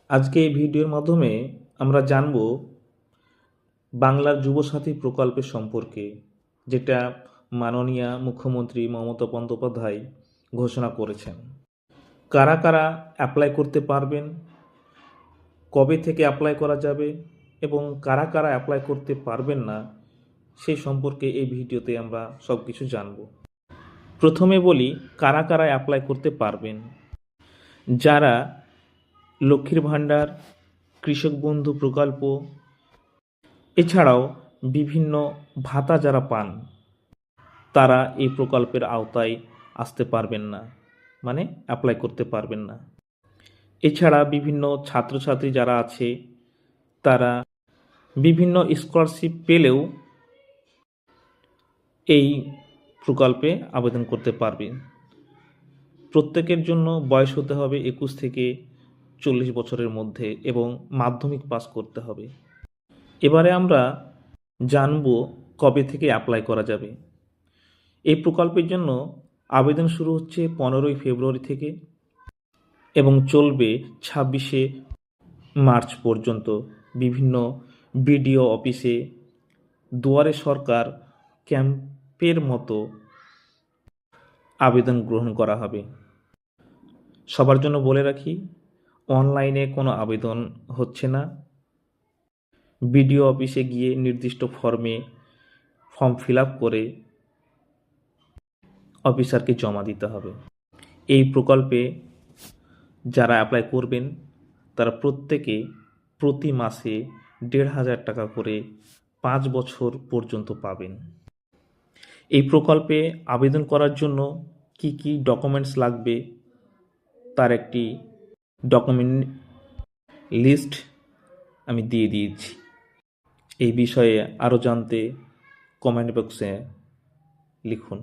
আজকে এই ভিডিওর মাধ্যমে আমরা জানব বাংলার যুবসাথী প্রকল্পের সম্পর্কে, যেটা মাননীয় মুখ্যমন্ত্রী মমতা বন্দ্যোপাধ্যায় ঘোষণা করেছেন। কারা কারা অ্যাপ্লাই করতে পারবেন, কবে থেকে অ্যাপ্লাই করা যাবে এবং কারা কারা অ্যাপ্লাই করতে পারবেন না, সেই সম্পর্কে এই ভিডিওতে আমরা সব কিছু জানব। প্রথমে বলি কারা কারা অ্যাপ্লাই করতে পারবেন। যারা লক্ষ্মীর ভাণ্ডার, কৃষক বন্ধু প্রকল্প এছাড়াও বিভিন্ন ভাতা যারা পান, তারা এই প্রকল্পের আওতায় আসতে পারবেন না, মানে অ্যাপ্লাই করতে পারবেন না। এছাড়া বিভিন্ন ছাত্রছাত্রী যারা আছে, তারা বিভিন্ন স্কলারশিপ পেলেও এই প্রকল্পে আবেদন করতে পারবেন। প্রত্যেকের জন্য বয়স হতে হবে 21 থেকে 40 বছরের মধ্যে এবং মাধ্যমিক পাস করতে হবে। এবারে আমরা জানব কবে থেকে অ্যাপ্লাই করা যাবে। এই প্রকল্পের জন্য আবেদন শুরু হচ্ছে 15ই ফেব্রুয়ারি থেকে এবং চলবে 26শে মার্চ পর্যন্ত। বিভিন্ন বিডিও অফিসে দুয়ারে সরকার ক্যাম্পের মতো আবেদন গ্রহণ করা হবে। সবার জন্য বলে রাখি, অনলাইনে কোনো আবেদন হচ্ছে না। বিডিও অফিসে গিয়ে নির্দিষ্ট ফর্ম ফিল আপ করে অফিসারকে জমা দিতে হবে। এই প্রকল্পে যারা অ্যাপ্লাই করবেন তারা প্রত্যেকে প্রতি মাসে 1,500 টাকা করে 5 বছর পর্যন্ত পাবেন। এই প্রকল্পে আবেদন করার জন্য কি কি ডকুমেন্টস লাগবে তার একটি ডকুমেন্ট লিস্ট আমি দিয়ে দিয়েছি। এই বিষয়ে আরও জানতে কমেন্ট বক্সে লিখুন।